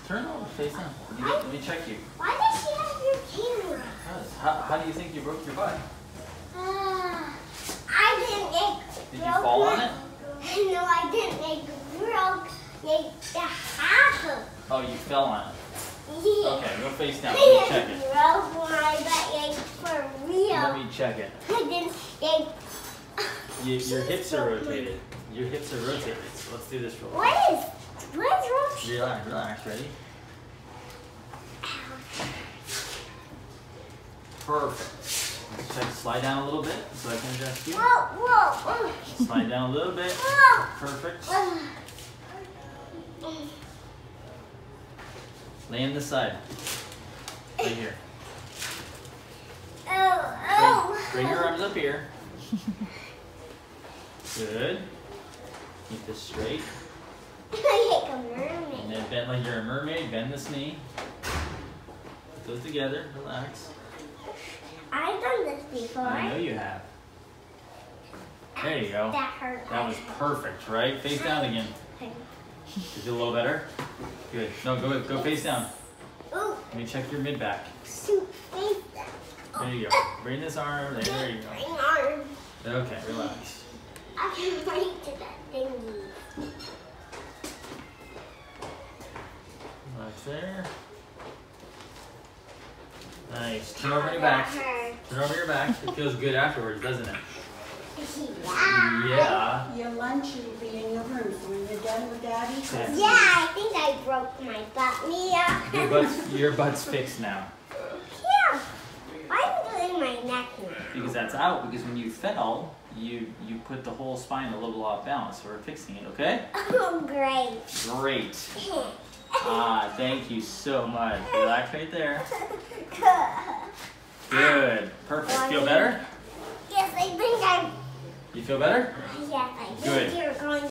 Turn over, face down. Let me check you. Why does she have your camera? How do you think you broke your butt? I didn't make. Did you fall on it? No, I didn't make broke. The half of. Oh, you fell on it. Yeah. Okay, go face down. Let me check it. Broke my butt for real. Let me check it. I didn't. Your hips are rotated. Your hips are rotated. So let's do this real quick. What's wrong? Relax, relax. Ready? Perfect. Let's check. Slide down a little bit so I can adjust you. Whoa. Slide down a little bit. Perfect. Lay on the side. Right here. Bring your arms up here. Good. Keep this straight. Like a mermaid. And then bend like you're a mermaid. Bend this knee. Put those together. Relax. I've done this before. I know you have. There you go. That hurt. That was perfect, right? Face down again. Is it a little better? Good. No, go face down. Ooh. Let me check your mid back. Face down. There you go. Bring this arm. There you go. Okay, relax. I can wait to that thingy. Relax there. Nice. Turn over your back. Turn over your back. It feels good afterwards, doesn't it? Yeah. Your lunch will be in your room, so when you're done with Daddy. Yeah, I think I broke my butt, Mia. Your butt's fixed now. Yeah. Why am I doing my neck now? Because that's out. Because when you fell, you put the whole spine a little off balance. So we're fixing it, okay? Oh, great. Great. Thank you so much. Relax right there. Good. Perfect. Feel better? Yes, I think You feel better? Yes, I think Good. you're going